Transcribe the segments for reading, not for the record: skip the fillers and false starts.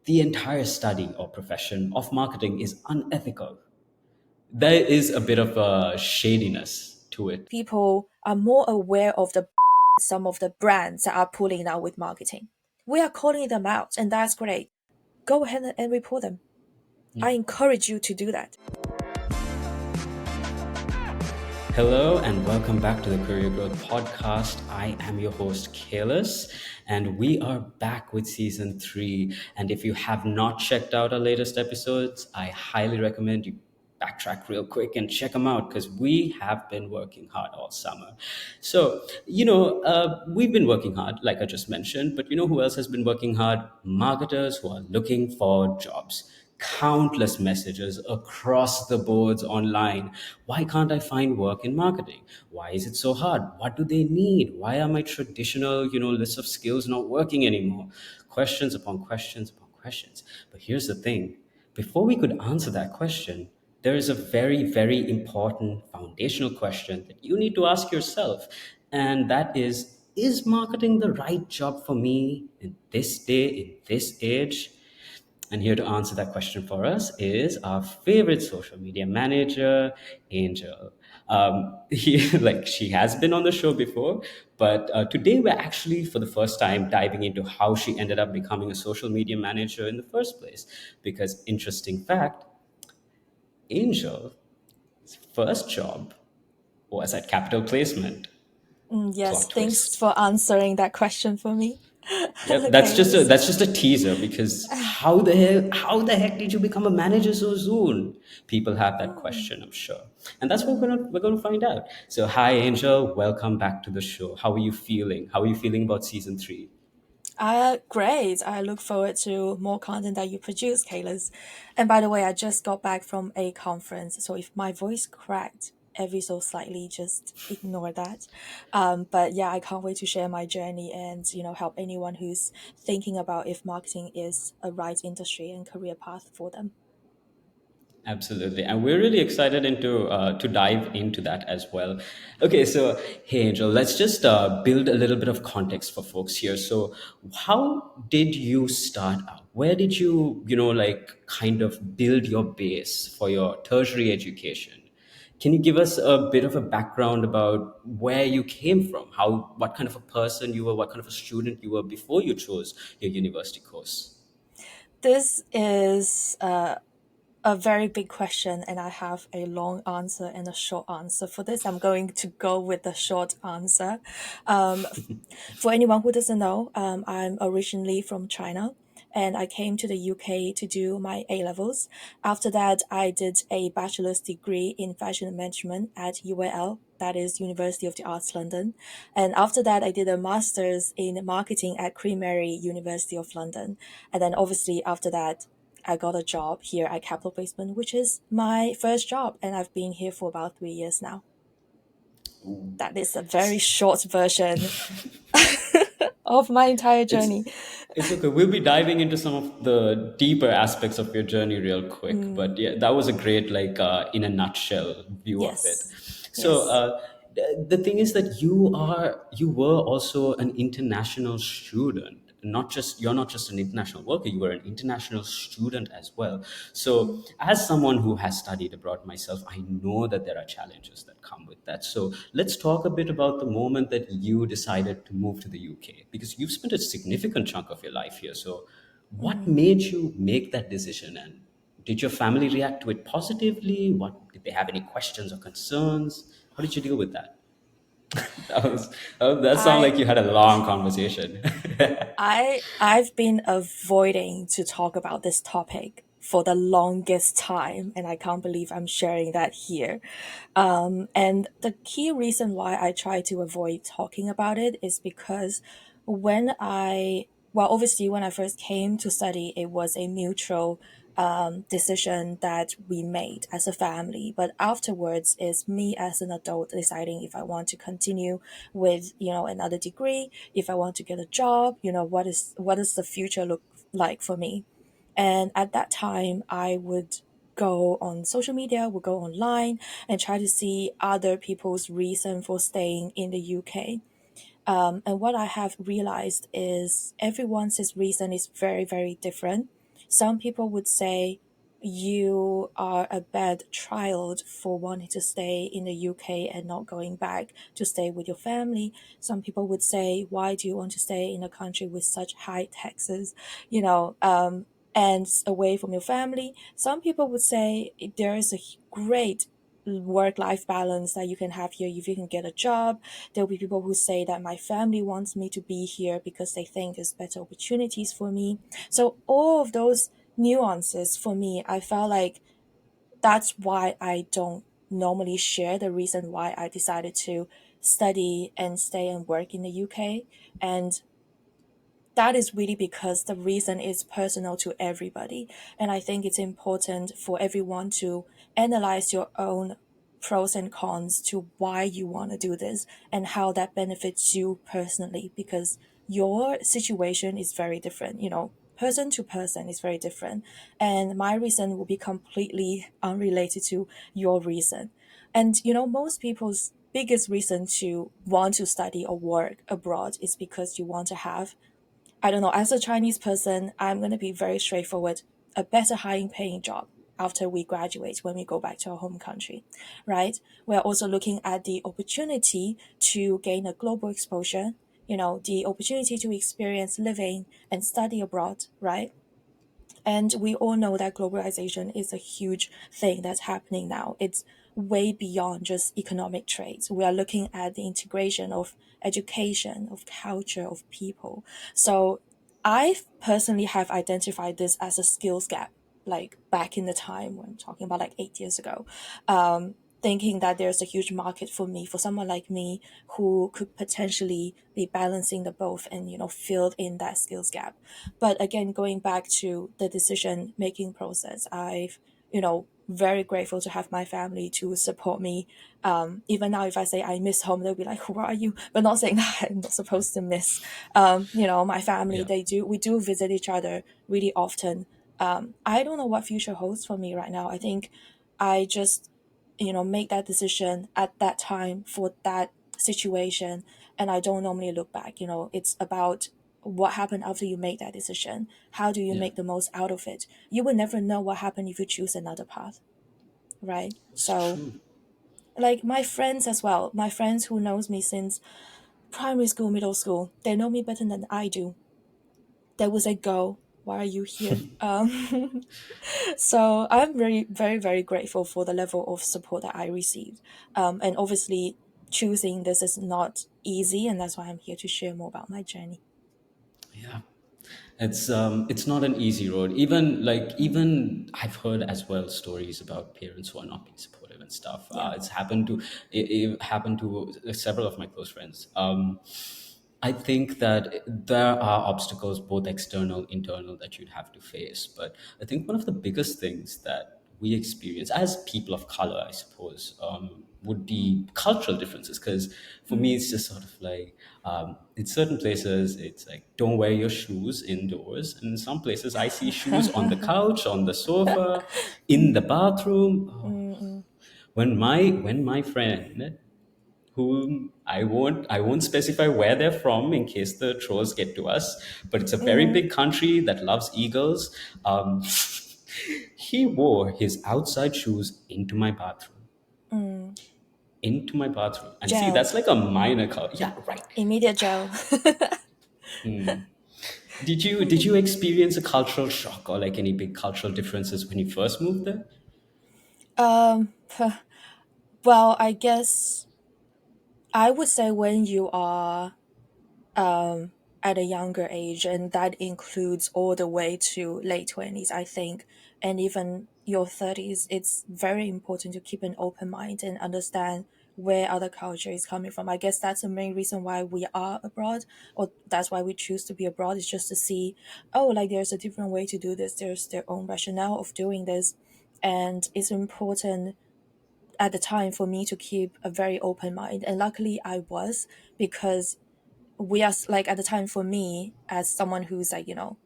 the entire study or profession of marketing is unethical. There is a bit of a shadiness to it. People are more aware of the some of the brands that are pulling out with marketing. We are calling them out, and that's great. Go ahead and report them. I encourage you to do that. Hello and welcome back to the Career Growth Podcast. I am your host, Kalis, and we are back with season 3. And if you have not checked out our latest episodes, I highly recommend you backtrack real quick and check them out because we have been working hard all summer. So, we've been working hard, like I just mentioned, but you know who else has been working hard? Marketers who are looking for jobs. Countless messages across the boards online. Why can't I find work in marketing? Why is it so hard? What do they need? Why are my traditional, list of skills not working anymore? Questions upon questions upon questions. But here's the thing. Before we could answer that question, there is a very, very important foundational question that you need to ask yourself. And that is marketing the right job for me in this day, in this age? And here to answer that question for us is our favorite social media manager, Angel. She has been on the show before, but today we're actually, for the first time, diving into how she ended up becoming a social media manager in the first place. Because, interesting fact, Angel's first job was at Capital Placement. Yes, Plot thanks twist. for answering that question for me. Yep, that's Okay, just a let's. that's just a teaser because how the heck did you become a manager so soon? People have that Mm, question, I'm sure, and that's what mm. we're gonna find out. So, hi, Angel, welcome back to the show. How are you feeling? How are you feeling about season 3? Great. I look forward to more content that you produce, Kayla's. And by the way, I just got back from a conference, so if my voice cracked every so slightly, just ignore that. But yeah, I can't wait to share my journey and help anyone who's thinking about if marketing is a right industry and career path for them. Absolutely, and we're really excited into to dive into that as well. Okay, so hey, Angel, let's just build a little bit of context for folks here. So, how did you start out? Where did you, kind of build your base for your tertiary education? Can you give us a bit of a background about where you came from? What kind of a person you were, what kind of a student you were before you chose your university course? This is a very big question, and I have a long answer and a short answer. For this, I'm going to go with the short answer. For anyone who doesn't know, I'm originally from China, and I came to the UK to do my A levels. After that, I did a bachelor's degree in fashion management at UAL, that is University of the Arts London. And after that, I did a master's in marketing at Queen Mary University of London. And then obviously after that, I got a job here at Capital Placement, which is my first job, and I've been here for about 3 years now. That is a very short version of my entire It's journey. it's okay. We'll be diving into some of the deeper aspects of your journey real quick. But Mm, yeah, that was a great, in a nutshell, view of it. yes, So yes. the thing is that you were also an international student. Not just You're not just an international worker, you were an international student as well. So Mm, as someone who has studied abroad myself, I know that there are challenges that come with that. So let's talk a bit about the moment that you decided to move to the UK, because you've spent a significant chunk of your life here. So what mm. made you make that decision, and did your family react to it positively? What did they have any questions or concerns? How did you deal with that? That sounded I like you had a long conversation. I've been avoiding to talk about this topic for the longest time, and I can't believe I'm sharing that here. And the key reason why I try to avoid talking about it is because obviously, when I first came to study, it was a mutual decision that we made as a family. But afterwards, it's me as an adult deciding if I want to continue with another degree, if I want to get a job, what does the future look like for me. And at that time, I would go on social media, would go online and try to see other people's reason for staying in the UK. And what I have realized is everyone's reason is very, very different. Some people would say you are a bad child for wanting to stay in the UK and not going back to stay with your family. Some people would say, why do you want to stay in a country with such high taxes, you know, and away from your family? Some people would say there is a great work-life balance that you can have here if you can get a job. There'll be people who say that my family wants me to be here because they think there's better opportunities for me. So all of those nuances for me, I felt like that's why I don't normally share the reason why I decided to study and stay and work in the UK. And that is really because the reason is personal to everybody. And I think it's important for everyone to analyze your own pros and cons to why you want to do this and how that benefits you personally, because your situation is very different, you know, person to person is very different. And my reason will be completely unrelated to your reason. And, you know, most people's biggest reason to want to study or work abroad is because you want to have, I don't know, as a Chinese person, I'm going to be very straightforward, a better high paying job after we graduate when we go back to our home country, right? We're also looking at the opportunity to gain a global exposure, you know, the opportunity to experience living and study abroad, right? And we all know that globalization is a huge thing that's happening now. It's way beyond just economic trades. We are looking at the integration of education, of culture, of people. So I personally have identified this as a skills gap, like back in the time when I'm talking about like 8 years ago. Thinking that there's a huge market for me, for someone like me who could potentially be balancing the both and, you know, filled in that skills gap. But again, going back to the decision making process, I've, you know, very grateful to have my family to support me. Even now, if I say I miss home, they'll be like, "Who are you?" But not saying that I'm not supposed to miss. You know, my family. Yeah. They do. We do visit each other really often. I don't know what future holds for me right now. I think I just, you know, make that decision at that time for that situation, and I don't normally look back. You know, it's about what happened after you make that decision. How do you Yeah. make the most out of it? You will never know what happened if you choose another path, right? It's So true. like my friends as well, my friends who knows me since primary school, middle school, they know me better than I do. They will say, "Go, why are you here?" So I'm very, very, very grateful for the level of support that I received. And obviously choosing this is not easy, and that's why I'm here to share more about my journey. Yeah. It's not an easy road. Even I've heard as well stories about parents who are not being supportive and stuff. Yeah. It happened to several of my close friends. I think that there are obstacles, both external, internal, that you'd have to face. But I think one of the biggest things that we experience as people of color, I suppose, would be cultural differences. Because for me, Mm. it's just sort of like in certain places, it's like don't wear your shoes indoors, and in some places, I see shoes on the couch, on the sofa, in the Mm, bathroom. Oh, mm, mm, when my friend, whom I won't specify where they're from in case the trolls get to us, but it's a very mm, big country that loves eagles. He wore his outside shoes mm. into my bathroom, and see, Gel, that's like a minor color. Yeah, right. immediate gel. Did you experience a cultural shock or like any big cultural differences when you first moved there? um, well, I guess I would say when you are um, at a younger age, and that includes all the way to late 20s, I think, and even your 30s, it's very important to keep an open mind and understand where other culture is coming from. I guess that's the main reason why we are abroad, or that's why we choose to be abroad, is just to see, oh, like there's a different way to do this, there's their own rationale of doing this. And it's important at the time for me to keep a very open mind. And luckily I was, because we are like at the time for me as someone who's like, you know,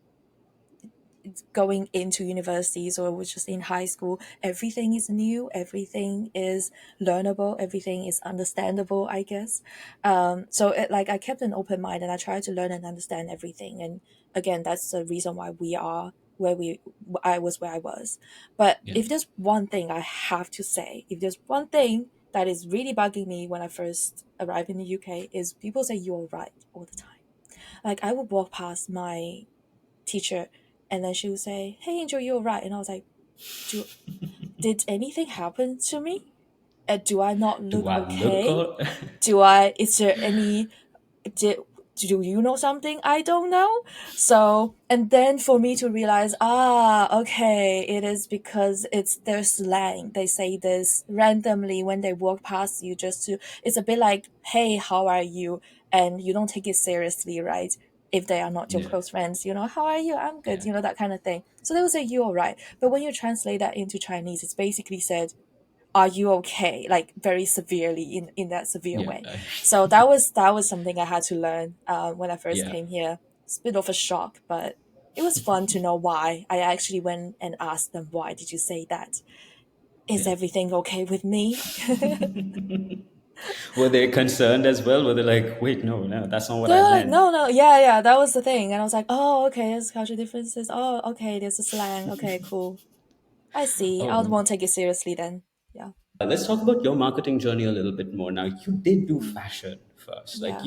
going into universities or was just in high school, everything is new, everything is learnable, everything is understandable, I guess. So like I kept an open mind and I tried to learn and understand everything. And again, that's the reason why we are where I was. But Yeah. if there's one thing I have to say, if there's one thing that is really bugging me when I first arrived in the UK, is people say you're right all the time. Like I would walk past my teacher, and then she would say, "Hey, Angel, you're right," and I was like, "Do did anything happen to me? Do I not Do look I look okay? all? Do I? Is there any? Did do you know something I don't know?" So, and then for me to realize, okay, it is because it's their slang. They say this randomly when they walk past you, just to, it's a bit like, "Hey, how are you?" And you don't take it seriously, right? If they are not your Yeah. close friends, "How are you?" "I'm good," Yeah. that kind of thing. So they will say you're right. But when you translate that into Chinese, it's basically said, "Are you okay?" Like very severely, in that severe Yeah. way. So that was something I had to learn when I first Yeah. came here. It's a bit of a shock, but it was fun to know why. I actually went and asked them, "Why did you say that? Is Yeah. everything okay with me?" Were they concerned as well? Were they like, wait, no, no, that's not what They I were like, meant? "No, no, yeah, yeah, that was the thing." And I was like, "Oh, okay, there's cultural differences. Oh, okay, there's a slang. Okay, cool. I see. I Oh, won't take it seriously then." Yeah. let's talk about your marketing journey a little bit more. Now, you did do Mm, fashion first. Like yeah.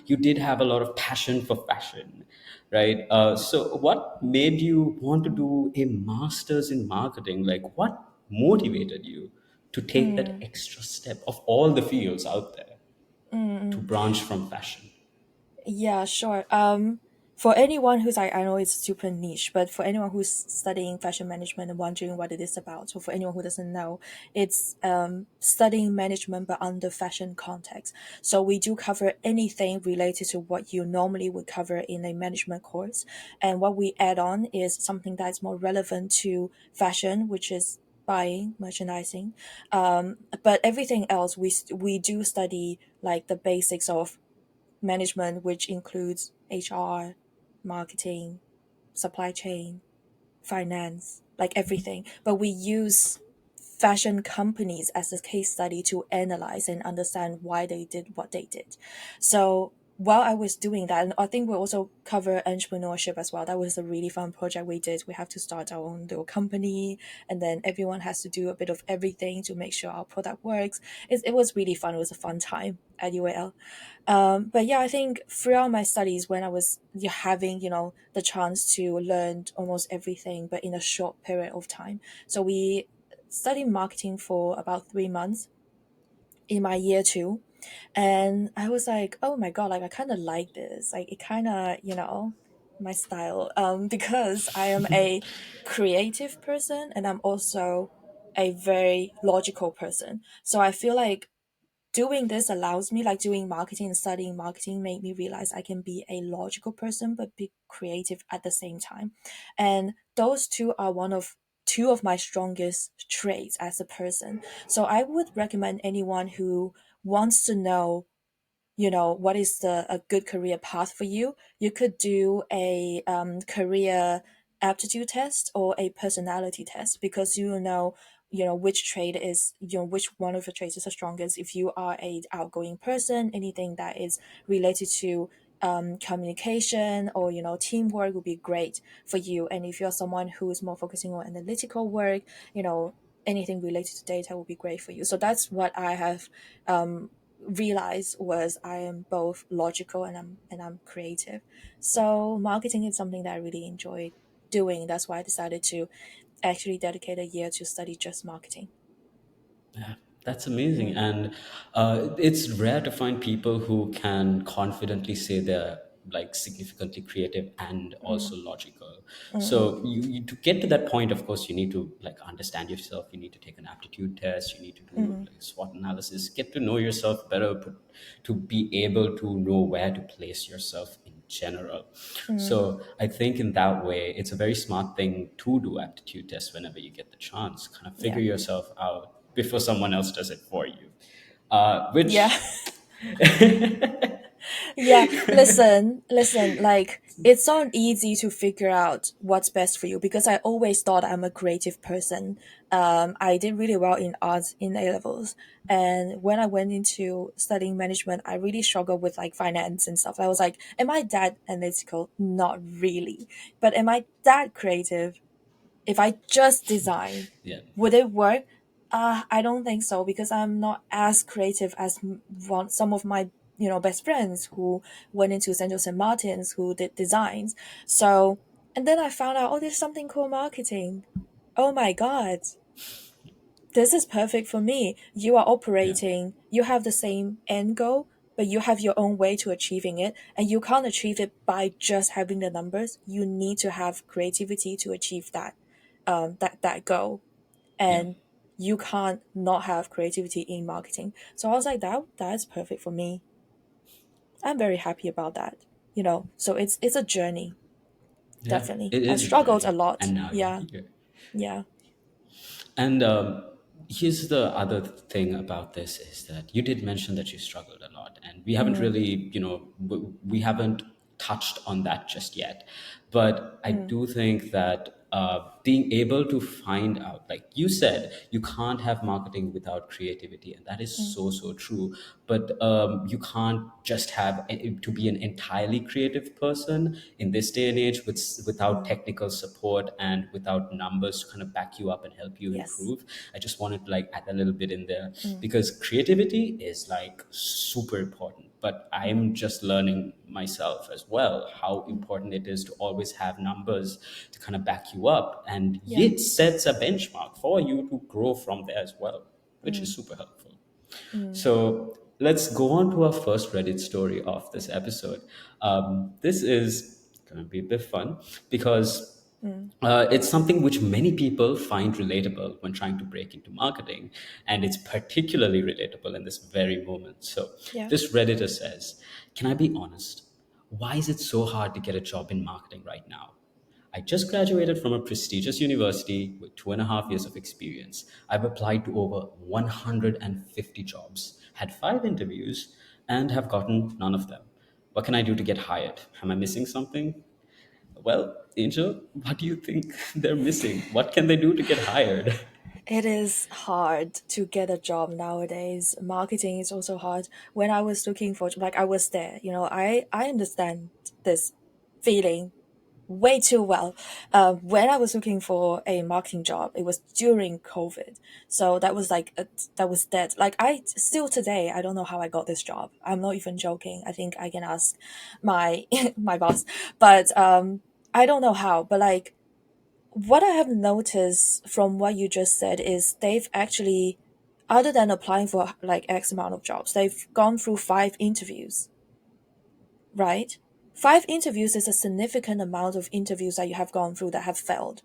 you did have a lot of passion for fashion, right? So, what made you want to do a master's in marketing? Like, what motivated you to take that Mm, extra step of all the fields out there mm, to mm. branch from fashion? Yeah, sure. For anyone who's I know it's super niche, but for anyone who's studying fashion management and wondering what it is about, so for anyone who doesn't know, it's studying management but under fashion context. So we do cover anything related to what you normally would cover in a management course, and what we add on is something that's more relevant to fashion, which is buying, merchandising. But everything else we do study like the basics of management, which includes HR, marketing, supply chain, finance, like everything. But we use fashion companies as a case study to analyze and understand why they did what they did. So while I was doing that, and I think we also cover entrepreneurship as well. That was a really fun project we did. We have to start our own little company, and then everyone has to do a bit of everything to make sure our product works. It was really fun. It was a fun time at UAL. But yeah, I think throughout my studies, when I was having, the chance to learn almost everything, but in a short period of time. So we studied marketing for about 3 months in my year two. And I was like, oh my God, like I kind of like this. Like it kind of, my style. Because I am a creative person and I'm also a very logical person. So I feel like doing this allows me, like doing marketing and studying marketing made me realize I can be a logical person but be creative at the same time. And those two of my strongest traits as a person. So I would recommend anyone who wants to know, what is a good career path for you. You could do a career aptitude test or a personality test, because which trait is, which one of your traits is the strongest. If you are a outgoing person, anything that is related to communication or teamwork would be great for you. And if you're someone who is more focusing on analytical work, anything related to data will be great for you. So that's what I have realized, was I am both logical and I'm creative. So marketing is something that I really enjoyed doing. That's why I decided to actually dedicate a year to study just marketing. Yeah, that's amazing. Mm, And it's rare to find people who can confidently say they're like significantly creative and mm, also logical. mm, mm, So to get to that point, of course, you need to like understand yourself. You need to take an aptitude test. You need to do mm, like SWOT analysis, get to know yourself better, to be able to know where to place yourself in general. mm. So I think in that way, it's a very smart thing to do aptitude tests whenever you get the chance. Kind of figure Yeah. yourself out before someone else does it for you. Yeah. Which Yeah, listen, like it's not easy to figure out what's best for you because I always thought I'm a creative person. I did really well in arts in A levels, and when I went into studying management, I really struggled with like finance and stuff. I was like, am I that analytical? Not really, but am I that creative? If I just design, Yeah, would it work? I don't think so because I'm not as creative as some of my best friends who went into St. Joseph Martins who did designs. So and then I found out, oh, there's something called marketing. Oh my god, this is perfect for me. You are yeah, operating, you have the same end goal, but you have your own way to achieving it, and you can't achieve it by just having the numbers. You need to have creativity to achieve that goal, yeah, and you can't not have creativity in marketing. So I was like, that's perfect for me. I'm very happy about that. So it's a journey, yeah. definitely. It I is a struggled a journey, lot. and now you're Yeah, here. yeah. And here's the other thing about this is that you did mention that you struggled a lot, and we haven't Mm, really, we haven't touched on that just yet. But I mm, do think that being able to find out, like you said, you can't have marketing without creativity, and that is mm, so, so true. But you can't just have to be an entirely creative person in this day and age without mm. technical support and without numbers to kind of back you up and help you Yes. improve. I just wanted to like add a little bit in there Mm, because creativity is like super important. But mm, I'm just learning myself as well how mm. important it is to always have numbers to kind of back you up. And Yeah. it sets a benchmark for you to grow from there as well, which is Mm, super helpful. mm, So let's go on to our first Reddit story of this episode. This is going to be a bit fun because mm. it's something which many people find relatable when trying to break into marketing, and it's particularly relatable in this very moment. So, Yeah. this Redditor says, can I be honest? Why is it so hard to get a job in marketing right now? I just graduated from a prestigious university with 2.5 years of experience. I've applied to over 150 jobs, had 5 interviews, and have gotten none of them. What can I do to get hired? Am I missing something? Well, Angel, what do you think they're missing? What can they do to get hired? It is hard to get a job nowadays. Marketing is also hard. When I was looking for, like, I was there, I understand this feeling way too well. When I was looking for a marketing job, it was during COVID. So that was like, that was dead. Like, I still today, I don't know how I got this job. I'm not even joking. I think I can ask my, my boss, but, I don't know how, but like, what I have noticed from what you just said is they've actually, other than applying for like X amount of jobs, they've gone through 5 interviews, right? 5 interviews is a significant amount of interviews that you have gone through that have failed.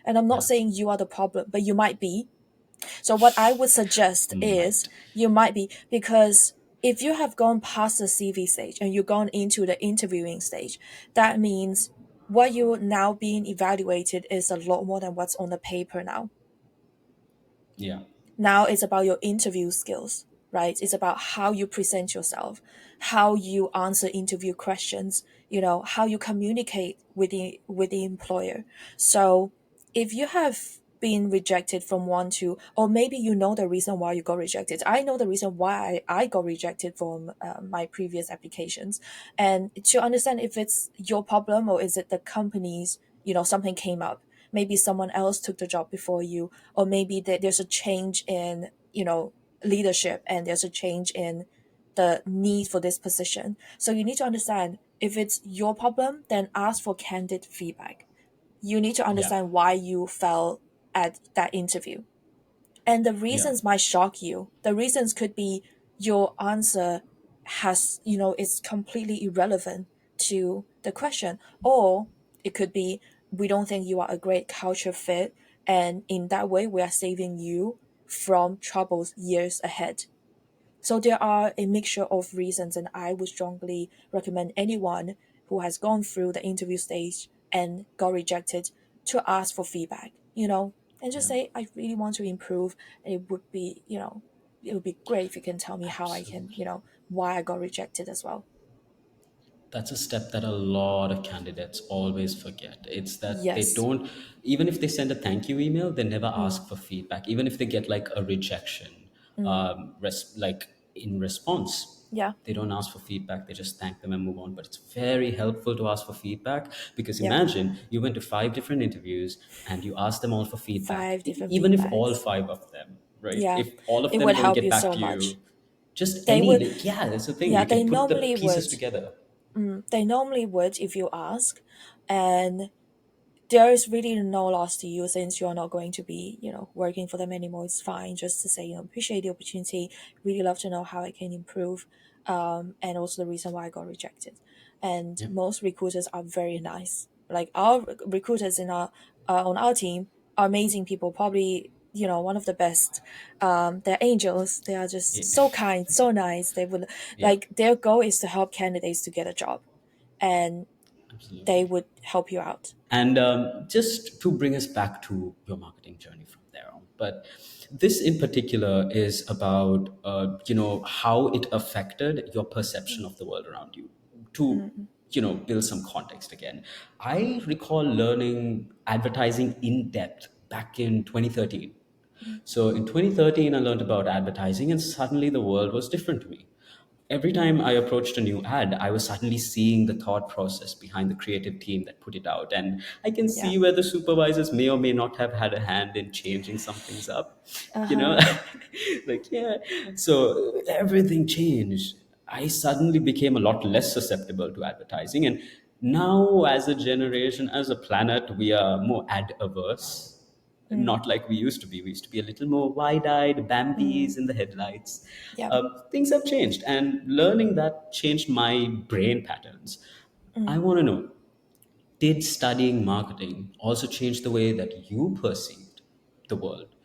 And I'm not Yeah, saying you are the problem, but you might be. So what I would suggest is might. you might be, because if you have gone past the CV stage and you've gone into the interviewing stage, that means what you're now being evaluated is a lot more than what's on the paper now. Yeah, Now it's about your interview skills, right? It's about how you present yourself, how you answer interview questions, how you communicate with the employer. So if you have been rejected from one to, or maybe you know the reason why you got rejected. I know the reason why I got rejected from my previous applications, and to understand if it's your problem or is it the company's, something came up. Maybe someone else took the job before you, or maybe there's a change in leadership, and there's a change in the need for this position. So you need to understand, if it's your problem, then ask for candid feedback. You need to yeah, understand why you fell at that interview, and the yeah, reasons might shock you. The reasons could be your answer has, it's completely irrelevant to the question. Or it could be, we don't think you are a great culture fit. And in that way, we are saving you from troubles years ahead. So there are a mixture of reasons, and I would strongly recommend anyone who has gone through the interview stage and got rejected to ask for feedback, and just yeah. say, I really want to improve. It would be great if you can tell me how I can, Absolutely. why I got rejected as well. That's a step that a lot of candidates always forget. It's that they Yes. don't, even if they send a thank you email, they never Mm, ask for feedback. Even if they get like a rejection, mm, like in response, yeah. they don't ask for feedback. They just thank them and move on. But it's very helpful to ask for feedback, because Yeah. imagine you went to five different interviews and you asked them all for feedback. 5 different Even if all feedbacks. five of them, right? Yeah. If all of It them would don't help get you back so to much. you, just They any, would, like, yeah, that's the thing. yeah, You they can put the normally pieces would. together. They normally would if you ask. And there is really no loss to you since you're not going to be, working for them anymore. It's fine just to say, appreciate the opportunity, really love to know how I can improve, and also the reason why I got rejected. And Yeah. most recruiters are very nice. Like our recruiters in our on our team are amazing people, probably one of the best. They're angels. They are Yeah. just so kind, so nice. They would Yeah, like their goal is to help candidates to get a job, and they absolutely. would help you out. And just to bring us back to your marketing journey from there on, but this in particular is about how it affected your perception of the world around you. To Mm, build some context again, I recall learning advertising in depth back in 2013. mm, So in 2013, I learned about advertising, and suddenly the world was different to me. Every time mm, I approached a new ad, I was suddenly seeing the thought process behind the creative team that put it out. And I can yeah. see where the supervisors may or may not have had a hand in changing some things up. You know, Uh-huh. like, yeah. So everything changed. I suddenly became a lot less susceptible to advertising. And now, as a generation, as a planet, we are more ad averse, Mm, not like we used to be. We used to be a little more wide-eyed, mm, Bambi's in the headlights. yeah. Things have changed, and learning that changed my brain patterns. I Mm. want to know: did studying marketing also change the way that you perceived the world?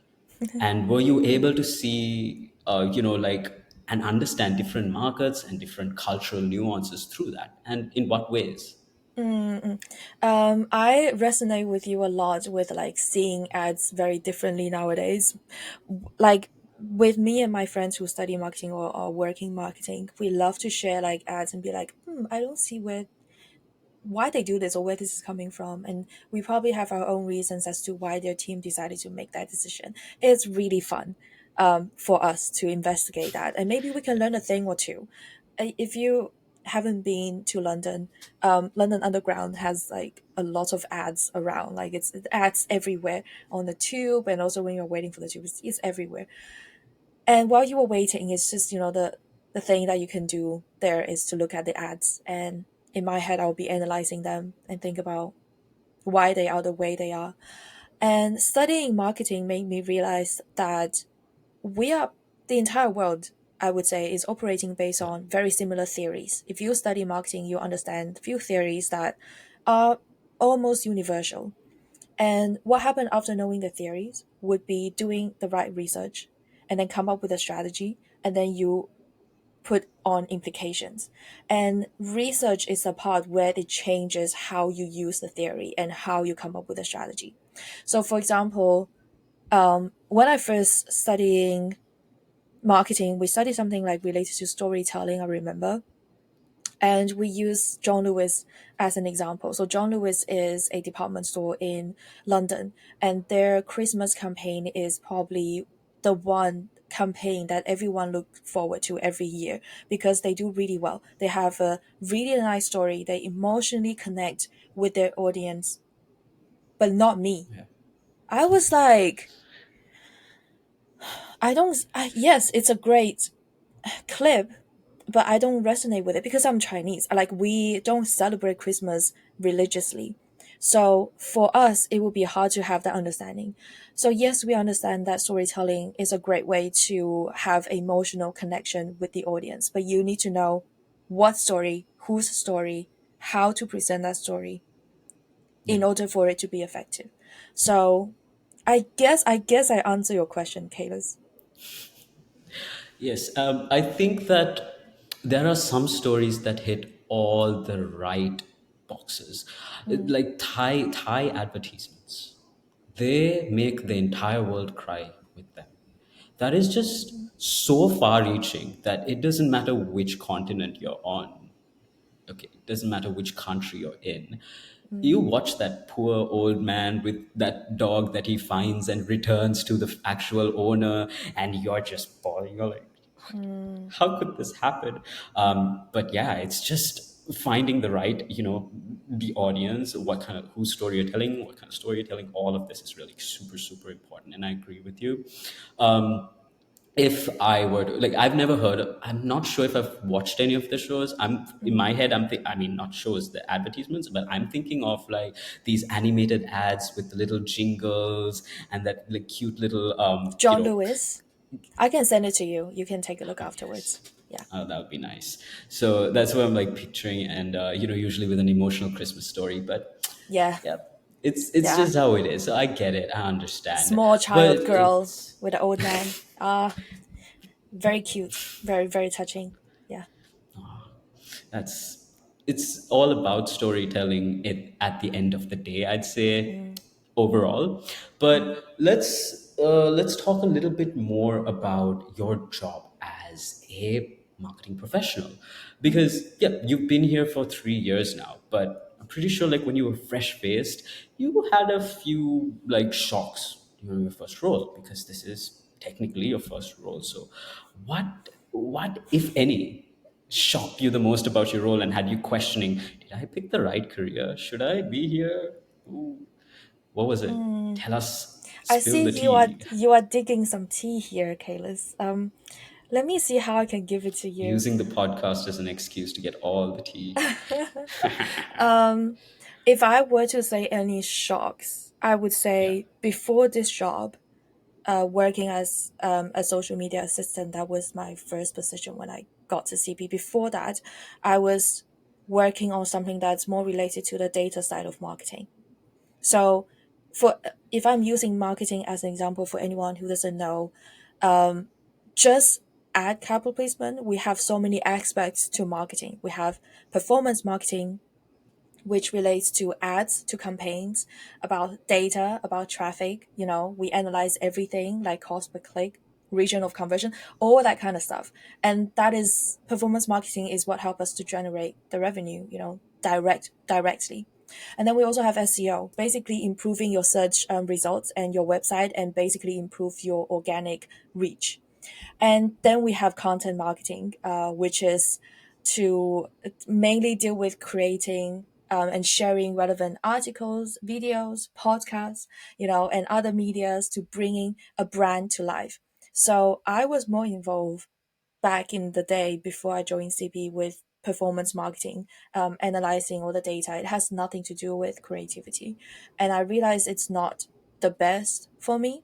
And were you able to see, like, and understand different markets and different cultural nuances through that? And in what ways? Mm, mm. I resonate with you a lot with like seeing ads very differently nowadays. Like with me and my friends who study marketing or work in marketing, we love to share like ads and be like, I don't see why they do this or where this is coming from, and we probably have our own reasons as to why their team decided to make that decision. It's really fun, for us to investigate that, and maybe we can learn a thing or two. If you haven't been to London, London Underground has like a lot of ads around, like it's ads everywhere on the tube, and also when you're waiting for the tube, it's everywhere. And while you were waiting, it's just, the thing that you can do there is to look at the ads. And in my head, I'll be analyzing them and think about why they are the way they are. And studying marketing made me realize that we are, the entire world, I would say, is operating based Yeah, on very similar theories. If you study marketing, you understand a few theories that are almost universal. And what happened after knowing the theories would be doing the right research and then come up with a strategy, and then you put on implications. And research is the part where it changes how you use the theory and how you come up with a strategy. So, for example, when I first studying marketing, we studied something like related to storytelling, I remember. And we use John Lewis as an example. So John Lewis is a department store in London, and their Christmas campaign is probably the one campaign that everyone look forward to every year because they do really well. They have a really nice story. They emotionally connect with their audience, but not me. yeah. I was like, yes, it's a great clip, but I don't resonate with it because I'm Chinese. Like we don't celebrate Christmas religiously. So for us, it would be hard to have that understanding. So yes, we understand that storytelling is a great way to have emotional connection with the audience, but you need to know what story, whose story, how to present that story Yeah. in order for it to be effective. So I guess I answer your question, Kayla's. Yes, I think that there are some stories that hit all the right boxes, Mm, like Thai advertisements. They make the entire world cry with them. That is just mm, so far-reaching that it doesn't matter which continent you're on. Okay, doesn't matter which country you're in. You Mm, watch that poor old man with that dog that he finds and returns to the actual owner, and you're just falling. You're like, mm, how could this happen? But yeah, it's just finding the right, the audience, what kind of whose story you're telling, what kind of story you're telling. All of this is really super super important, and I agree with you. If I were to, like, I've never heard of, I'm not sure if I've watched any of the shows. I'm in mm. my head, I mean, not shows, the advertisements, but I'm thinking of like these animated ads with the little jingles and that like cute little John Lewis. I can send it to you. You can take a look oh afterwards. yes. Yeah. That would be nice. So that's what I'm like picturing, and usually with an emotional Christmas story. But Yeah. yeah, it's Yeah. just how it is. So I get it, I understand, Small but child girl it's with an old man. Ah, very cute. Very, very touching. Yeah. that's it's all about storytelling at the end of the day, I'd say, Mm, overall. mm, But let's talk a little bit more about your job as a marketing professional, mm, because yeah, you've been here for 3 years now, but I'm pretty sure like when you were fresh faced, you had a few like shocks during your first role, because this is technically your first role. So what if any shocked you the most about your role and had you questioning, did I pick the right career? Should I be here? Ooh, what was it? mm. Tell us, I spill see the you are tea. you are digging some tea here, Kaylis. Let me see how I can give it to you. Using the podcast as an excuse to get all the tea. um, if I were to say any shocks, I would Yeah, say before this job, working as a social media assistant, that was my first position when I got to CP. Before that, I was working on something that's more related to the data side of marketing. So, for if I'm using marketing as an example for anyone who doesn't know, um, just ad capital placement, we have so many aspects to marketing. We have performance marketing, which relates to ads, to campaigns, about data, about traffic. We analyze everything like cost per click, region of conversion, all that kind of stuff. And that is performance marketing is what help us to generate the revenue, directly. And then we also have SEO, basically improving your search results and your website, and basically improve your organic reach. And then we have content marketing, which is to mainly deal with creating and sharing relevant articles, videos, podcasts, and other medias to bringing a brand to life. So I was more involved back in the day before I joined CB with performance marketing, analyzing all the data. It has nothing to do with creativity. And I realized it's not the best for me.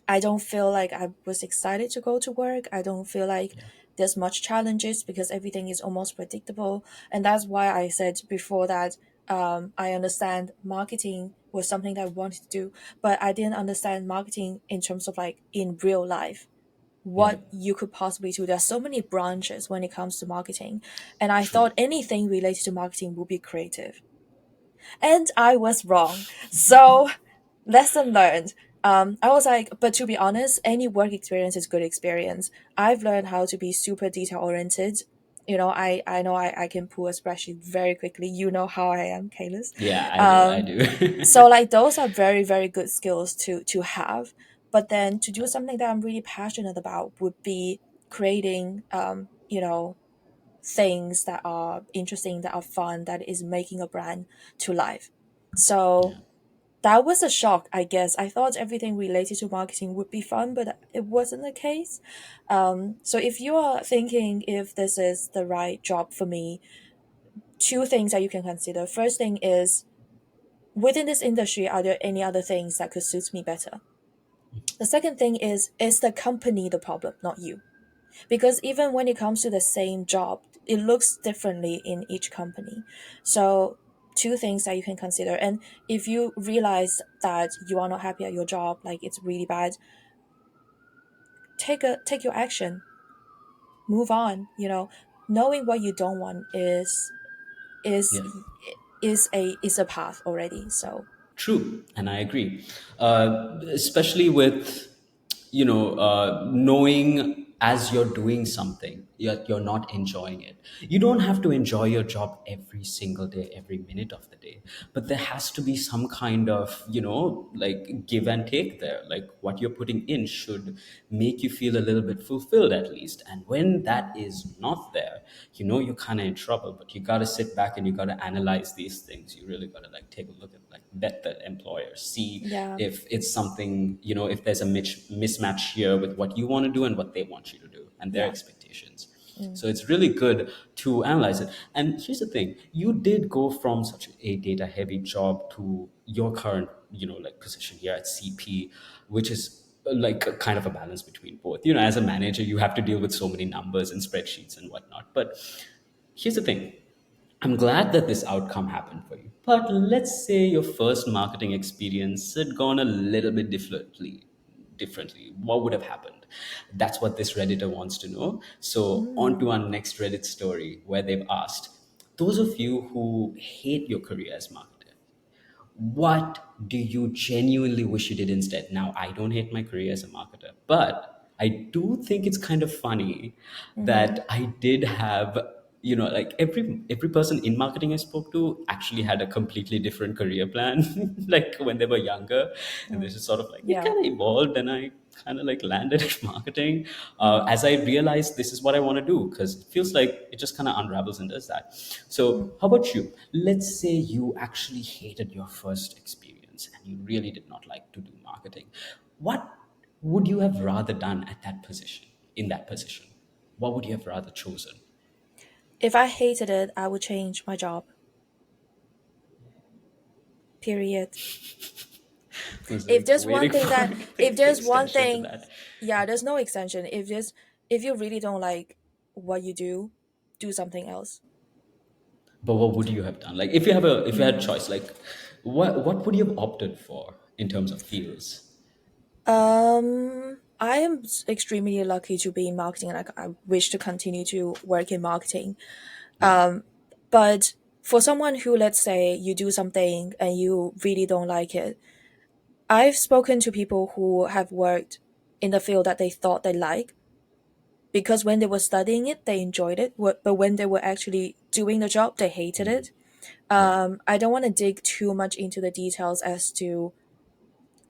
I don't feel like I was excited to go to work. I don't feel like yeah, there's much challenges because everything is almost predictable. And that's why I said before that I understand marketing was something that I wanted to do, but I didn't understand marketing in terms of like in real life, yeah. what you could possibly do. There's so many branches when it comes to marketing. And I True. thought anything related to marketing would be creative. And I was wrong. So, lesson learned. I was like, but to be honest, any work experience is good experience. I've learned how to be super detail oriented. I know I can pull a spreadsheet very quickly. You know how I am, Kalis. Yeah, I do. I Um, so do. like those are very, very good skills to have. But then to do something that I'm really passionate about would be creating things that are interesting, that are fun, that is making a brand to life. So Yeah, that was a shock, I guess. I thought everything related to marketing would be fun, but it wasn't the case. So if you are thinking if this is the right job for me, two things that you can consider. First thing is, within this industry, are there any other things that could suit me better? The second thing is the company the problem, not you? Because even when it comes to the same job, it looks differently in each company. So two things that you can consider. And if you realize that you are not happy at your job, like it's really bad, take your action, move on. Knowing what you don't want is yeah. is a path already. So True, and I agree. Especially with knowing. as you're doing something, you're not enjoying it. You don't have to enjoy your job every single day, every minute of the day, but there has to be some kind of, like give and take there. Like what you're putting in should make you feel a little bit fulfilled at least. And when that is not there, you're kind of in trouble. But you got to sit back and you got to analyze these things. You really got to like take a look at, like, vet the employer, see Yeah, if it's something, if there's a mismatch here with what you want to do and what they want you to do and their yeah. expectations. Mm. So it's really good to analyze it. And here's the thing: you did go from such a data heavy job to your current, like position here at CP, which is like a kind of a balance between both. As a manager, you have to deal with so many numbers and spreadsheets and whatnot. But here's the thing: I'm glad that this outcome happened for you. But let's say your first marketing experience had gone a little bit differently. What would have happened? That's what this Redditor wants to know. So on to Mm. our next Reddit story, where they've asked those of you who hate your career as marketer, what do you genuinely wish you did instead? Now, I don't hate my career as a marketer, but I do think it's kind of funny Mm-hmm. that I did have, like every person in marketing I spoke to actually had a completely different career plan, like when they were younger. And this Mm. is sort of like it Yeah. kind of evolved, and I kind of like landed at marketing Mm. as I realized this is what I want to do, because it feels like it just kind of unravels and does that. Mm. So, how about you? Let's say you actually hated your first experience and you really did not like to do marketing. What would you have rather done at that position, in that position? What would you have rather chosen? If I hated it, I would change my job. Period. I was If like there's one waiting thing for that, if the there's one extension to thing, that. yeah, there's no extension. If you really don't like what you do something else. But what would you have done? Like if you had Mm. choice, like what would you have opted for in terms of fields? I am extremely lucky to be in marketing. Like I wish to continue to work in marketing. Yeah, But for someone who, let's say, you do something and you really don't like it, I've spoken to people who have worked in the field that they thought they like, because when they were studying it, they enjoyed it, but when they were actually doing the job, they hated it. yeah, I don't want to dig too much into the details as to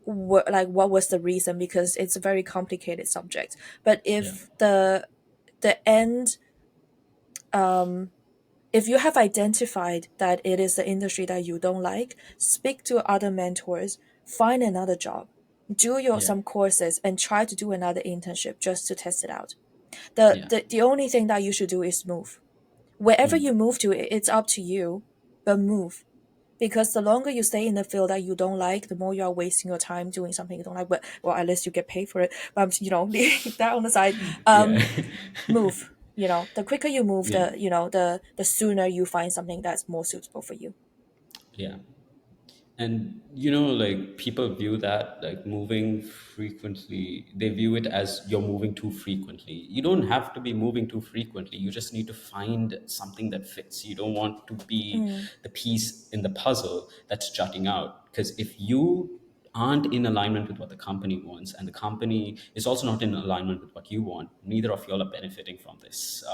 what was the reason, because it's a very complicated subject. But yeah, if the end, um, if you have identified that it is the industry that you don't like, speak to other mentors, find another job, do your yeah, some courses, and try to do another internship just to test it out. The, yeah, the the only thing that you should do is move. Wherever you move to, it's up to you, but move. Because the longer you stay in the field that you don't like, the more you are wasting your time doing something you don't like. But well, at least you get paid for it. But leaving that on the side. yeah, Move. The quicker you move, yeah, the sooner you find something that's more suitable for you. yeah. And like people view that like moving frequently, they view it as you're moving too frequently. You don't have to be moving too frequently. You just need to find something that fits. You don't want to be Mm. the piece in the puzzle that's jutting out. Because if you aren't in alignment with what the company wants, and the company is also not in alignment with what you want, neither of you all are benefiting from this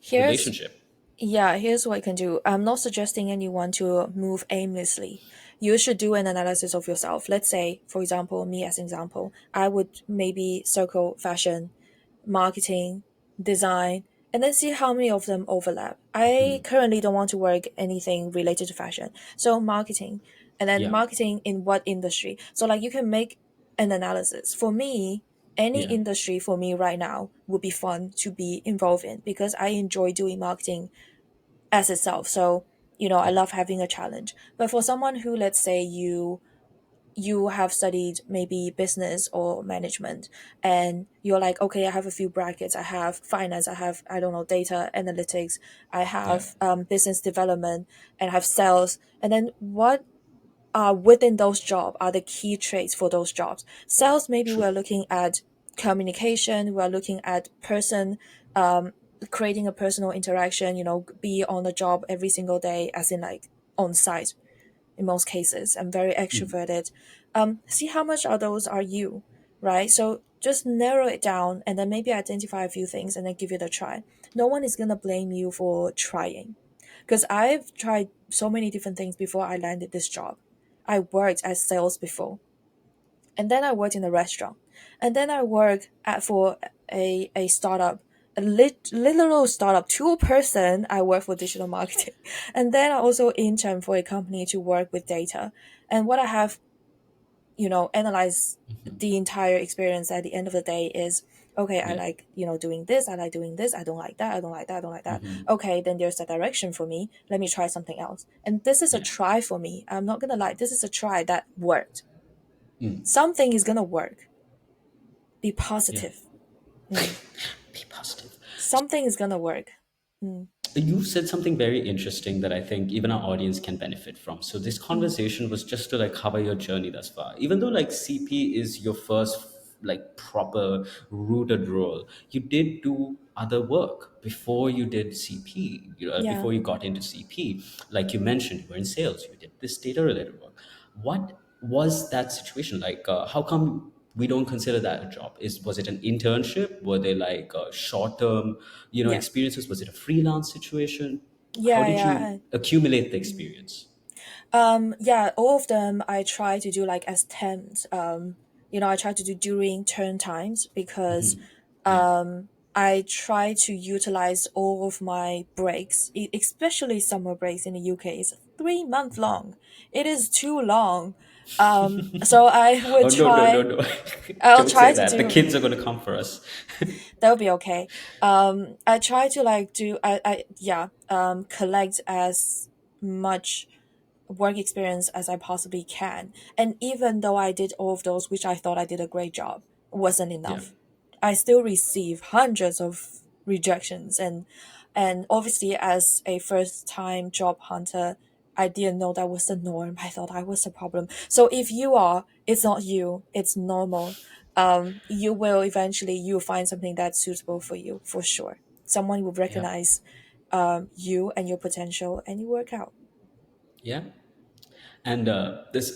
Here's relationship. Yeah, here's what I can do. I'm not suggesting anyone to move aimlessly. You should do an analysis of yourself. Let's say, for example, me as an example, I would maybe circle fashion, marketing, design, and then see how many of them overlap. I currently don't want to work anything related to fashion. So marketing, and then Yeah, marketing in what industry. So like you can make an analysis. For me, any yeah, industry for me right now would be fun to be involved in, because I enjoy doing marketing as itself. So, I yeah, love having a challenge. But for someone who, let's say, you have studied maybe business or management, and you're like, okay, I have a few brackets. I have finance, I have, I don't know, data analytics, I yeah, have business development, and I have sales. And then what are within those jobs are the key traits for those jobs? Sales, maybe true. we're looking at communication, we're looking at um, creating a personal interaction, be on the job every single day, as in like on site in most cases. I'm very extroverted. See how much of those are you, right? So just narrow it down and then maybe identify a few things and then give it a try. No one is going to blame you for trying, because I've tried so many different things before I landed this job. I worked as sales before, and then I worked in a restaurant, and then I worked for a startup, a literal startup, two-person. I work for digital marketing, and then I also intern for a company to work with data. And what I have, analyze the entire experience at the end of the day is, okay, I Yeah. like, doing this, I like doing this, I don't like that, I don't like that, I don't like that. Hmm. Okay, then there's a direction for me. Let me try something else. And this is a Yeah. try for me. I'm not gonna lie, this is a try that worked. Mm. Something is gonna work. Be Yeah. positive. Mm. Be positive. Something is gonna work. Mm. You said something very interesting that I think even our audience can benefit from. So this Mm. conversation was just to like cover your journey thus far. Even though like CP is your first like proper rooted role, you did do other work before you did CP. Yeah. Before you got into CP, like you mentioned, you were in sales. You did this data related work. What was that situation like? How come we don't consider that a job? Was it an internship? Were they like short term, Yeah. experiences? Was it a freelance situation? How Yeah. did you Yeah. accumulate the Mm. experience? Yeah, all of them I try to do like as temps. I try to do during turn times because Yeah. I try to utilize all of my breaks, especially summer breaks in the UK. It's 3 month long. It is too long. So I would Oh no, no, no, try. no! I'll Don't try say to that. The do. kids are going to come for us. That'll be okay. I try to like do. Collect as much work experience as I possibly can. And even though I did all of those, which I thought I did a great job, wasn't Yeah. enough. I still receive hundreds of rejections, and obviously as a first time job hunter, I didn't know that was the norm. I thought I was the problem. So if you are, it's not you, it's normal. You will eventually you find something that's suitable for you for sure. Someone will Yeah. recognize you and your potential and you work out. Yeah. And this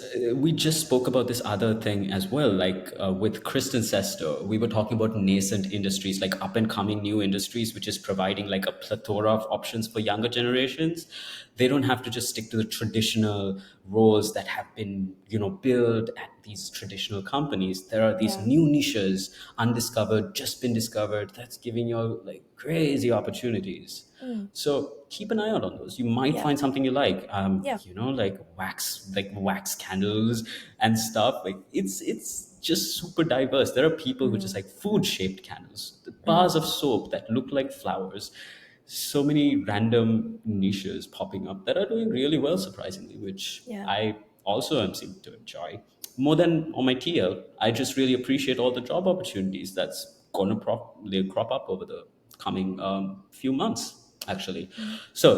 we just spoke about this other thing as well, like with Kristen Sesto, we were talking about nascent industries, like up and coming new industries, which is providing like a plethora of options for younger generations. They don't have to just stick to the traditional roles that have been, built at these traditional companies. There are these Yeah. new niches, undiscovered, just been discovered, that's giving you like crazy opportunities. Mm. So keep an eye out on those. You might Yeah. find something you like. Yeah. Like wax candles and stuff. Like it's just super diverse. There are people who just Mm. like food shaped candles, the Mm. bars of soap that look like flowers. So many random niches popping up that are doing really well, surprisingly, which Yeah. I also am seeming to enjoy more than on my TL. I just really appreciate all the job opportunities that's going to probably crop up over the coming few months, actually. Mm. So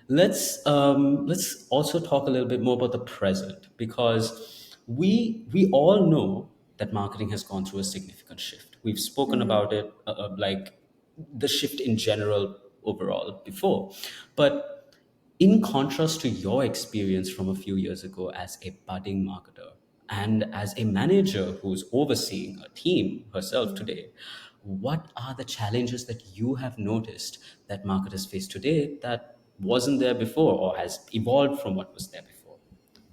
let's also talk a little bit more about the present, because we all know that marketing has gone through a significant shift. We've spoken Mm. about it, like the shift in general overall before, but in contrast to your experience from a few years ago as a budding marketer and as a manager who's overseeing a team herself Mm. today, what are the challenges that you have noticed that marketers face today that wasn't there before or has evolved from what was there before?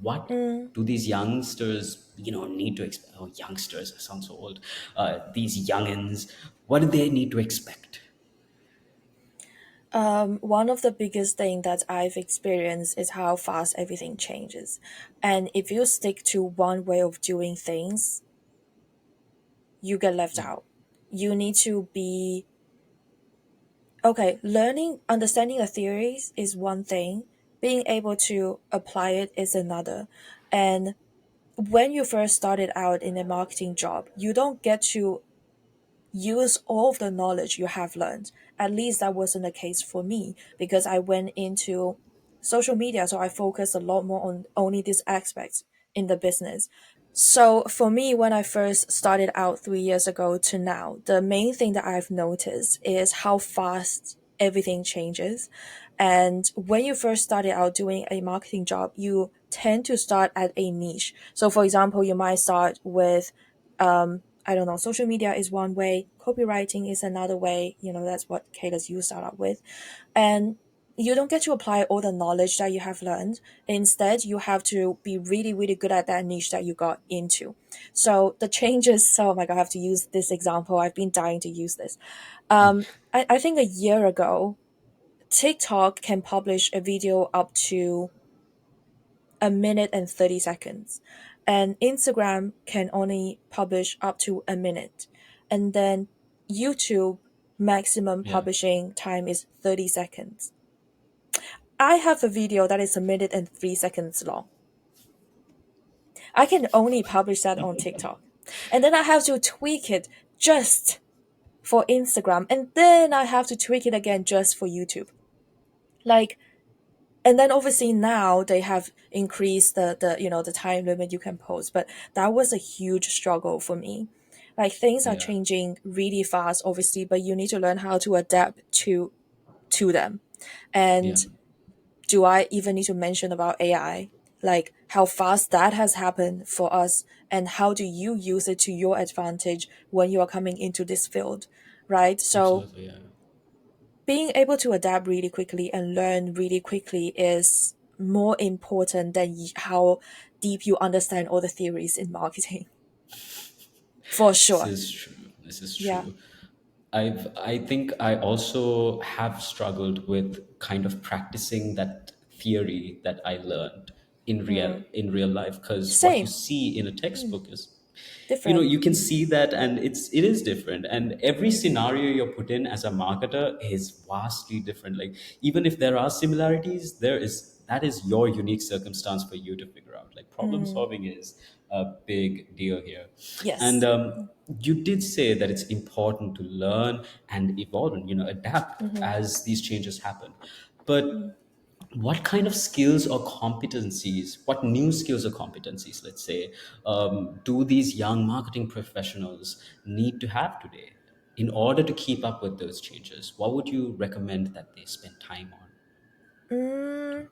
What Mm. do these youngsters, need to expect? Oh, youngsters sound so old. These youngins, what do they need to expect? One of the biggest thing that I've experienced is how fast everything changes. And if you stick to one way of doing things, you get left Yeah, out. You need to be okay, understanding the theories is one thing, being able to apply it is another. And when you first started out in a marketing job, you don't get to use all of the knowledge you have learned. At least that wasn't the case for me because I went into social media, so I focused a lot more on only these aspects in the business. So for me, when I first started out 3 years ago to now, the main thing that I've noticed is how fast everything changes. And when you first started out doing a marketing job, you tend to start at a niche. So for example, you might start with I don't know, social media is one way, copywriting is another way. That's what Kayla's you start out with. And you don't get to apply all the knowledge that you have learned. Instead, you have to be really, really good at that niche that you got into. So the changes, oh my God, I have to use this example. I've been dying to use this. I think a year ago, TikTok can publish a video up to a minute and 30 seconds, and Instagram can only publish up to a minute. And then YouTube maximum Yeah. publishing time is 30 seconds. I have a video that is a minute and 3 seconds long. I can only publish that on TikTok. And then I have to tweak it just for Instagram. And then I have to tweak it again just for YouTube. Like, and then obviously now they have increased the time limit you can post, but that was a huge struggle for me. Like, things are Yeah. changing really fast, obviously, but you need to learn how to adapt to them. Yeah. And do I even need to mention about AI? Like, how fast that has happened for us, and how do you use it to your advantage when you are coming into this field, right? So Absolutely. Yeah. being able to adapt really quickly and learn really quickly is more important than how deep you understand all the theories in marketing. For This sure. is true. This is Yeah. true. I think I also have struggled with kind of practicing that theory that I learned Mm. in real life, because what you Same. see in a Mm. textbook is, Different. you can see that, and it is different, and every scenario you're put in as a marketer is vastly different. Like, even if there are similarities, that is your unique circumstance for you to figure out. Like, problem Mm. solving is a big deal here. And Yes. you did say that it's important to learn and evolve and, adapt Mm-hmm. as these changes happen. But Mm. what kind of skills or competencies, what new skills or competencies, let's say, do these young marketing professionals need to have today in order to keep up with those changes? What would you recommend that they spend time on? Mm.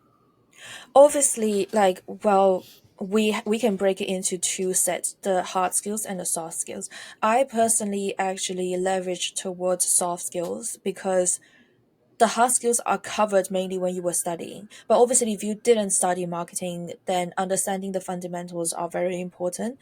Obviously, like, well, we can break it into two sets: the hard skills and the soft skills. I personally actually leverage towards soft skills because the hard skills are covered mainly when you were studying. But obviously, if you didn't study marketing, then understanding the fundamentals are very important.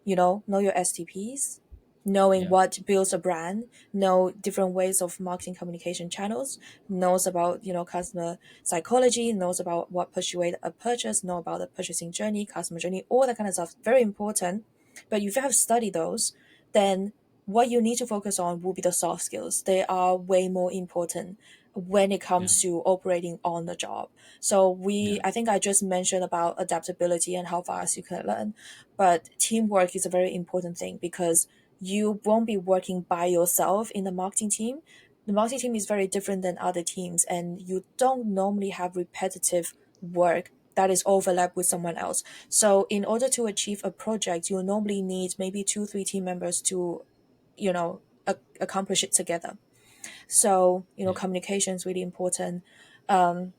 Know your STPs, knowing Yeah. what builds a brand, know different ways of marketing communication channels, knows about, customer psychology, knows about what persuade a purchase, know about the purchasing journey, customer journey, all that kind of stuff. Very important. But if you have studied those, then what you need to focus on will be the soft skills. They are way more important when it Yeah. comes to operating on the job. So Yeah. I think I just mentioned about adaptability and how fast you can learn, but teamwork is a very important thing because you won't be working by yourself in the marketing team. The marketing team is very different than other teams, and you don't normally have repetitive work that is overlap with someone else. So in order to achieve a project, you normally need maybe two, three team members to, accomplish it together. So, Yeah. communication is really important. Um,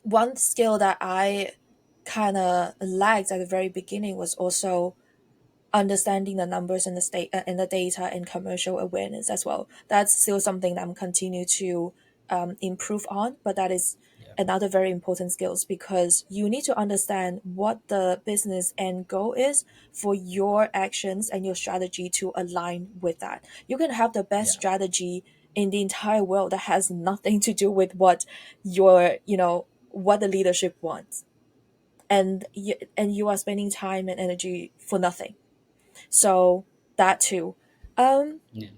One skill that I kind of lacked at the very beginning was also understanding the numbers and the state and the data and commercial awareness as well. That's still something that I'm continue to improve on, but that is Yeah. another very important skills because you need to understand what the business end goal is for your actions and your strategy to align with that. You can have the best Yeah. strategy in the entire world that has nothing to do with what what the leadership wants, and you are spending time and energy for nothing. So that too. Um, Yeah.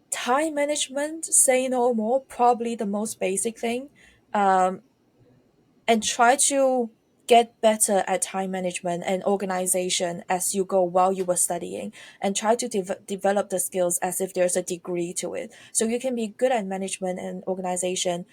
Time management, say no more, probably the most basic thing. Um, and try to get better at time management and organization as you go while you were studying, and try to develop the skills as if there's a degree to it. So you can be good at management and organization.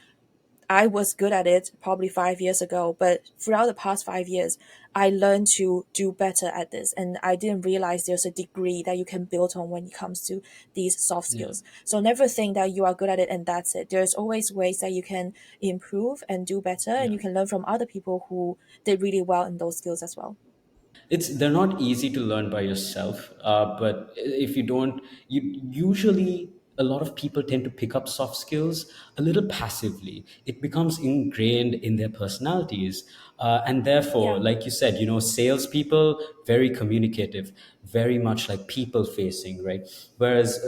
I was good at it probably 5 years ago, but throughout the past 5 years, I learned to do better at this. And I didn't realize there's a degree that you can build on when it comes to these soft Yeah. skills. So never think that you are good at it and that's it. There's always ways that you can improve and do better, and Yeah. you can learn from other people who did really well in those skills as well. They're not easy to learn by yourself, but if you don't, you usually, a lot of people tend to pick up soft skills a little passively. It becomes ingrained in their personalities, and therefore, Yeah, like you said, salespeople, very communicative, very much like people facing, right? Whereas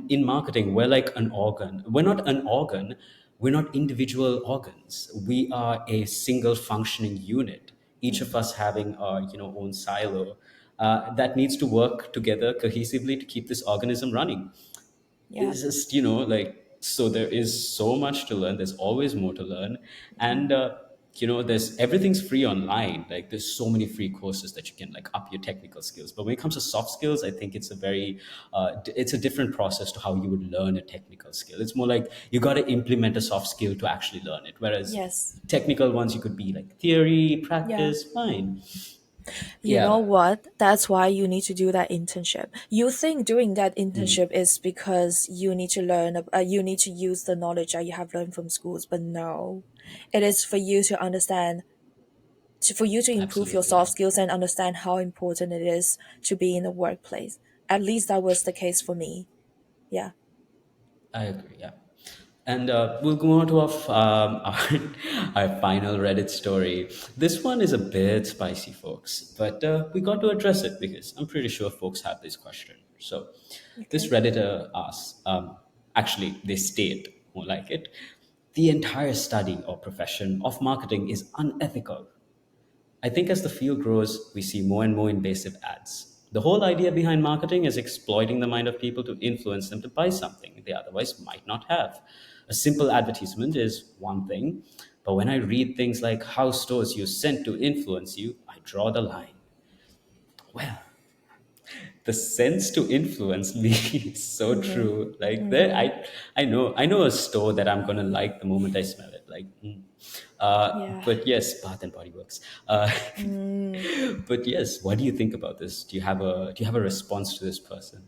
in marketing, we're like an organ. We're not an organ. We're not individual organs. We are a single functioning unit, each of us having our own silo, that needs to work together cohesively to keep this organism running. yeah. It's just like, so there is so much to learn. There's always more to learn. Mm. And there's everything's free online. Like, there's so many free courses that you can like up your technical skills. But when it comes to soft skills, I think it's a different process to how you would learn a technical skill. It's more like you got to implement a soft skill to actually learn it, whereas Yes. technical ones, you could be like theory Yeah. practice, fine. You know Yeah. what? That's why you need to do that internship. You think doing that internship is because you need to learn, you need to use the knowledge that you have learned from schools, but no. It is for you to understand, for you to improve your Absolutely, soft yeah. skills and understand how important it is to be in the workplace. At least that was the case for me. Yeah. I agree, yeah. And we'll go on to our final Reddit story. This one is a bit spicy, folks, but we got to address it because I'm pretty sure folks have this question. So, this Okay. Redditor asks, actually, they state more like it, the entire study or profession of marketing is unethical. I think as the field grows, we see more and more invasive ads. The whole idea behind marketing is exploiting the mind of people to influence them to buy something they otherwise might not have. A simple advertisement is one thing, but when I read things like how stores use scent to influence you, I draw the line. Well, the sense to influence me is so Mm-hmm. true. Like, there, Mm-hmm. I know a store that I'm gonna like the moment I smell it. Like, Yeah. but yes, Bath and Body Works. Uh, Mm. but yes, what do you think about this? Do you have a response to this person?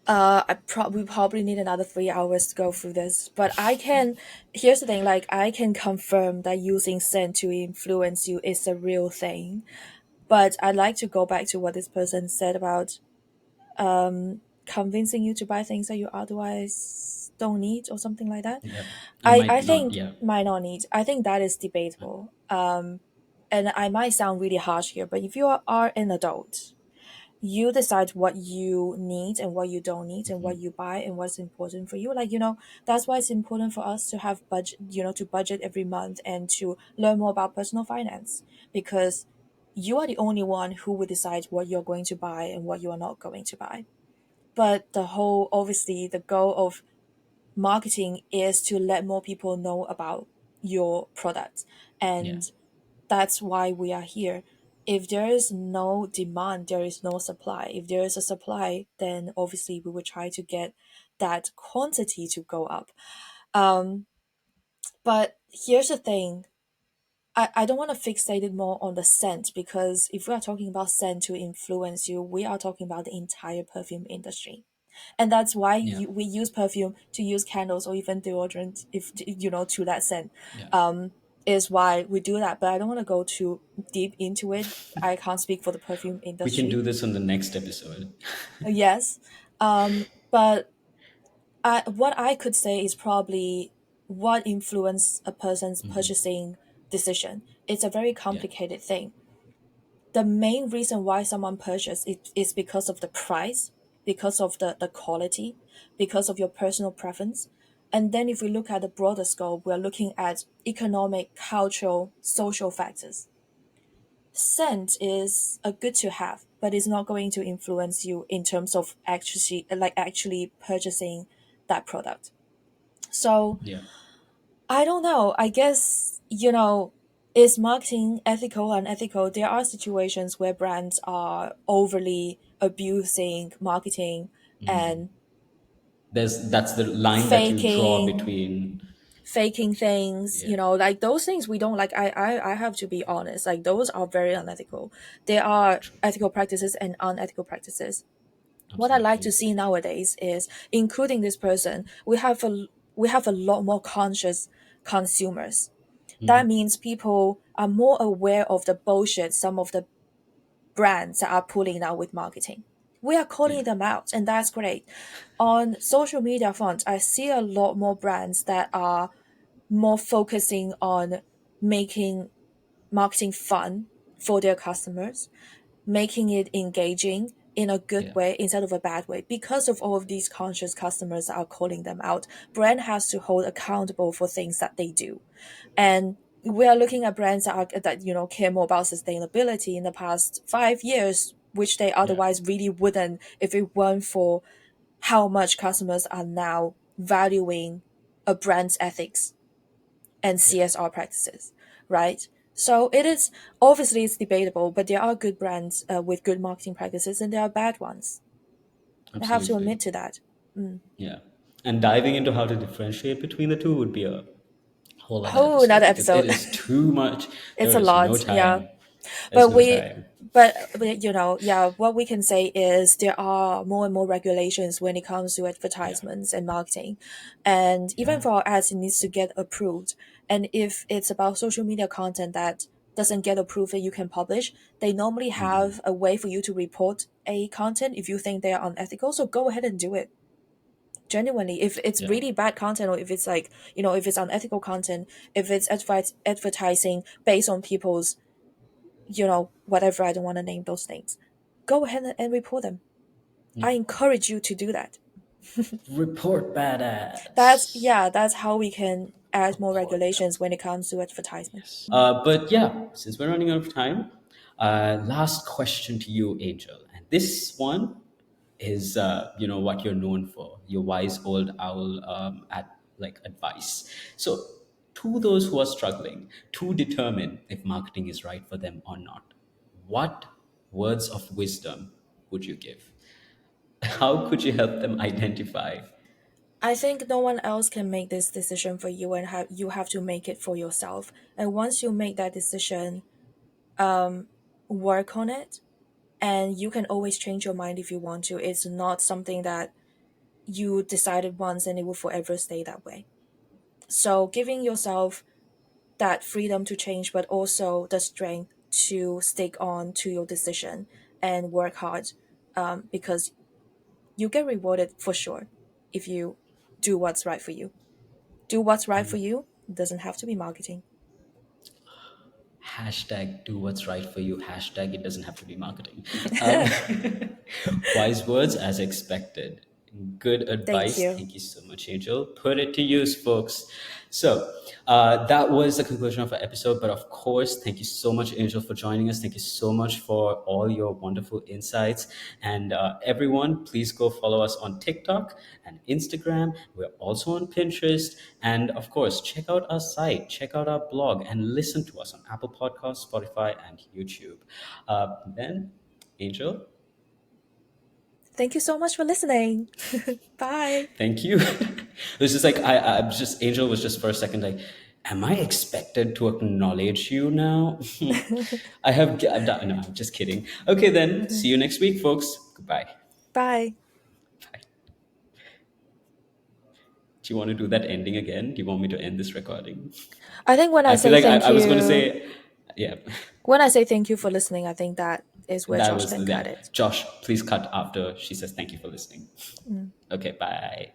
We probably need another 3 hours to go through this, but I can. Here's the thing: like, I can confirm that using scent to influence you is a real thing. But I'd like to go back to what this person said about convincing you to buy things that you otherwise don't need or something like that. Yeah, you I might not. think Yeah, might not need. I think that is debatable. And I might sound really harsh here, but if you are an adult, you decide what you need and what you don't need and what you buy and what's important for you. Like, that's why it's important for us to have budget, to budget every month and to learn more about personal finance, because you are the only one who will decide what you're going to buy and what you are not going to buy. But obviously the goal of marketing is to let more people know about your product, yeah, and that's why we are here. If there is no demand, there is no supply. If there is a supply, then obviously we will try to get that quantity to go up. Um, but here's the thing. I don't want to fixate it more on the scent, because if we are talking about scent to influence you, we are talking about the entire perfume industry. And that's why yeah, we use perfume, to use candles or even deodorant, if to that scent. yeah. um is why we do that, but I don't want to go too deep into it. I can't speak for the perfume We can industry. do this on the next episode. Yes. But what I could say is probably what influence a person's purchasing decision. It's a very Yeah, complicated thing. The main reason why someone purchases it is because of the price, because of the quality, because of your personal preference. And then if we look at the broader scope, we're looking at economic, cultural, social factors. Scent is a good to have, but it's not going to influence you in terms of actually purchasing that product. So yeah, I don't know. I guess, is marketing ethical and unethical? There are situations where brands are overly abusing marketing and that's the line that you draw faking between. faking things, Yeah, like those things we don't like. I have to be honest, like those are very unethical. There are true, ethical practices and unethical practices. What I like absolutely. to see nowadays is, including this person, we have a lot more conscious consumers. That means people are more aware of the bullshit some of the brands that are pulling out with marketing. We are Yeah. calling them out, and that's great. On social media front, I see a lot more brands that are more focusing on making marketing fun for their customers, making it engaging in a good Yeah. way instead of a bad way. Because of all of these conscious customers that are calling them out, brand has to hold accountable for things that they do. And we are looking at brands that care more about sustainability in the past 5 years, which they Yeah. otherwise really wouldn't if it weren't for how much customers are now valuing a brand's ethics and Yeah. CSR practices, right? So it is obviously it's debatable, but there are good brands with good marketing practices, and there are bad ones. I have to Absolutely. admit to that. Mm. Yeah. And diving into how to differentiate between the two would be a whole other Whole episode another because it episode. is too much. It's There a is no lot, yeah. time. There's But no we, time. yeah, what we can say is there are more and more regulations when it comes to Yeah. advertisements and marketing. And even Yeah. for our ads, it needs to get approved. And if it's about social media content that doesn't get approved that you can publish, they normally have a way for you to report a content if you think they are unethical. So go ahead and do it. Genuinely, if it's Yeah. really bad content, or if it's like, if it's unethical content, if it's advertising based on people's, whatever, I don't want to name those things, go ahead and report them. Yeah. I encourage you to do that. Report bad That's, ads. yeah, that's how we can add more Report them. regulations when it comes to advertisement. Yes. But yeah, since we're running out of time, last question to you, Angel. And this one is, what you're known for, your wise old owl at like advice. So, to those who are struggling to determine if marketing is right for them or not, what words of wisdom would you give? How could you help them identify? I think no one else can make this decision for you, and you have to make it for yourself. And once you make that decision, work on it, and you can always change your mind if you want to. It's not something that you decided once and it will forever stay that way. So giving yourself that freedom to change, but also the strength to stick on to your decision and work hard, because you get rewarded for sure if you do what's right for you. Do what's right for you. It doesn't have to be marketing. Hashtag do what's right for you. Hashtag it doesn't have to be marketing. Um, wise words as expected. Good Thank advice. you. Thank you so much, Angel. Put it to use, folks. So that was the conclusion of our episode. But of course, thank you so much, Angel, for joining us. Thank you so much for all your wonderful insights. And everyone, please go follow us on TikTok and Instagram. We're also on Pinterest. And of course, check out our site, check out our blog, and listen to us on Apple Podcasts, Spotify, and YouTube. Then, Angel, Thank you so much for listening. Bye. thank you. It was just like I was just Angel was just for a second like, am I expected to acknowledge you now? I've done. No, I'm just kidding. Okay, then. See you next week, folks. Goodbye. Bye. Bye. Do you want to do that ending again? Do you want me to end this recording? I think when I I feel say like thank I was going to you, say, yeah, when I say thank you for listening, I think that is where that Josh was can cut yeah. it. Josh, please cut after she says thank you for listening. Mm. Okay, bye.